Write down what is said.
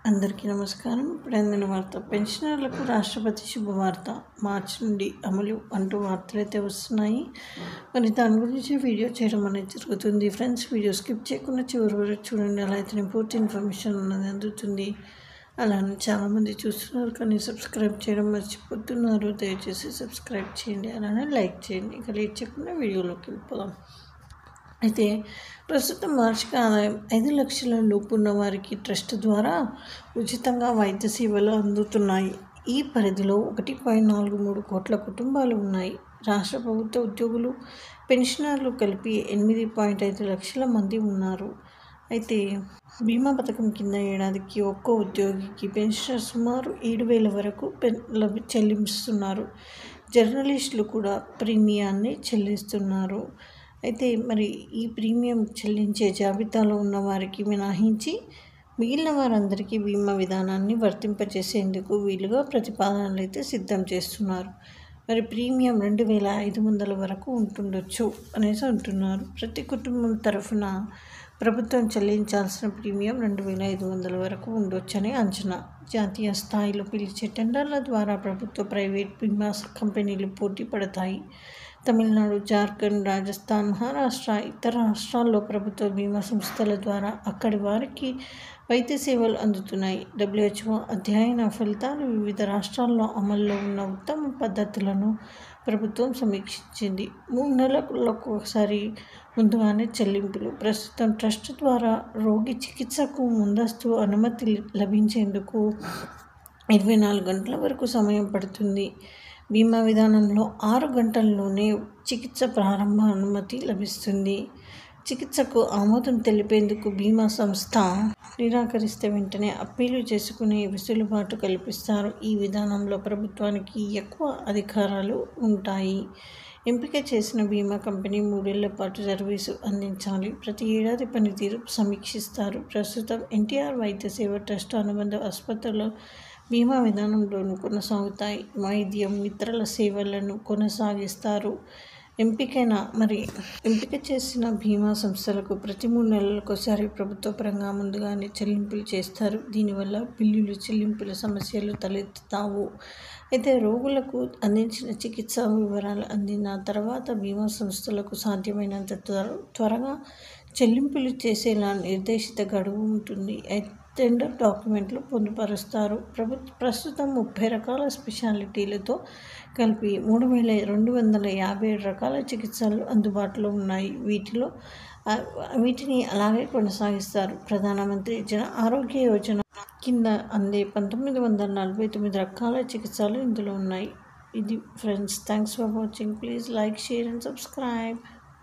అందరికీ నమస్కారం. ఇప్పుడు అందిన వార్త. పెన్షనర్లకు రాష్ట్రపతి శుభవార్త. మార్చి నుండి అమలు అంటూ వార్తలైతే వస్తున్నాయి. మరి దాని గురించి వీడియో చేయడం అనేది జరుగుతుంది. ఫ్రెండ్స్, వీడియో స్కిప్ చేయకుండా చివరి వరకు చూడండి. అలా అయితే పూర్తి ఇన్ఫర్మేషన్ అన్నది అందుతుంది. అలానే చాలామంది చూస్తున్నారు కానీ సబ్స్క్రైబ్ చేయడం మర్చిపోతున్నారు. దయచేసి సబ్స్క్రైబ్ చేయండి, అలానే లైక్ చేయండి. ఇక లేట్ చేయకుండా వీడియోలోకి వెళ్ళిపోదాం. అయితే ప్రస్తుతం వార్షిక ఆదాయం 5 లక్షల లోపు ఉన్న వారికి ట్రస్ట్ ద్వారా ఉచితంగా వైద్య సేవలు అందుతున్నాయి. ఈ పరిధిలో 1.43 కోట్ల కుటుంబాలు ఉన్నాయి. రాష్ట్ర ప్రభుత్వ ఉద్యోగులు, పెన్షనర్లు కలిపి 8.5 లక్షల మంది ఉన్నారు. అయితే బీమా పథకం కింద ఏడాదికి ఒక్కో ఉద్యోగికి పెన్షన్ సుమారు 7,000 వరకు చెల్లిస్తున్నారు. జర్నలిస్టులు కూడా ప్రీమియాన్ని చెల్లిస్తున్నారు. అయితే మరి ఈ ప్రీమియం చెల్లించే జాబితాలో ఉన్న వారికి మినహాయించి మిగిలిన వారందరికీ బీమా విధానాన్ని వర్తింపజేసేందుకు వీలుగా ప్రతిపాదనలు అయితే సిద్ధం చేస్తున్నారు. మరి ప్రీమియం 2,500 వరకు ఉంటుండొచ్చు అనేసి అంటున్నారు. ప్రతి కుటుంబం తరఫున ప్రభుత్వం చెల్లించాల్సిన ప్రీమియం 2,500 వరకు ఉండొచ్చని అంచనా. జాతీయ స్థాయిలో పిలిచే టెండర్ల ద్వారా ప్రభుత్వ, ప్రైవేట్ బీమా కంపెనీలు పోటీ పడతాయి. తమిళనాడు, జార్ఖండ్, రాజస్థాన్, మహారాష్ట్ర, ఇతర రాష్ట్రాల్లో ప్రభుత్వ బీమా సంస్థల ద్వారా అక్కడి వారికి వైద్య సేవలు అందుతున్నాయి. WHO అధ్యయన ఫలితాలు వివిధ రాష్ట్రాల్లో అమల్లో ఉన్న ఉత్తమ పద్ధతులను ప్రభుత్వం సమీక్షించింది. 3 నెలలకు ఒకసారి ముందుగానే చెల్లింపులు. ప్రస్తుతం ట్రస్ట్ ద్వారా రోగి చికిత్సకు ముందస్తు అనుమతి లభించేందుకు 24 గంటల వరకు సమయం పడుతుంది. బీమా విధానంలో 6 గంటల్లోనే చికిత్స ప్రారంభ అనుమతి లభిస్తుంది. చికిత్సకు ఆమోదం తెలిపేందుకు బీమా సంస్థ నిరాకరిస్తే వెంటనే అప్పీలు చేసుకునే వెసులుబాటు కల్పిస్తారు. ఈ విధానంలో ప్రభుత్వానికి ఎక్కువ అధికారాలు ఉంటాయి. ఎంపిక చేసిన బీమా కంపెనీ 3 ఏళ్ల పాటు సర్వీసు అందించాలి. ప్రతి ఏడాది పనితీరు సమీక్షిస్తారు. ప్రస్తుతం ఎన్టీఆర్ వైద్య సేవ ట్రస్ట్ అనుబంధ ఆసుపత్రుల బీమా విధానంలోనూ కొనసాగుతాయి. వైద్యం, ఇతర సేవలను కొనసాగిస్తారు. ఎంపిక చేసిన బీమా సంస్థలకు ప్రతి 3 నెలలకోసారి ప్రభుత్వ పరంగా ముందుగానే చెల్లింపులు చేస్తారు. దీనివల్ల బిల్లులు చెల్లింపుల సమస్యలు తలెత్తుతావు. అయితే రోగులకు అందించిన చికిత్సా వివరాలు అందిన తర్వాత బీమా సంస్థలకు సాధ్యమైనంత త్వరగా చెల్లింపులు చేసేలా నిర్దేశిత గడువు ఉంటుంది. టెండర్ డాక్యుమెంట్లు పొందుపరుస్తారు. ప్రస్తుతం 30 రకాల స్పెషాలిటీలతో కలిపి 3,257 రకాల చికిత్సలు అందుబాటులో ఉన్నాయి. వీటిని అలాగే కొనసాగిస్తారు. ప్రధానమంత్రి జన ఆరోగ్య యోజన కింద అందే 1,949 రకాల చికిత్సలు ఇందులో ఉన్నాయి. ఇది friends, thanks for watching. Please like, share and subscribe.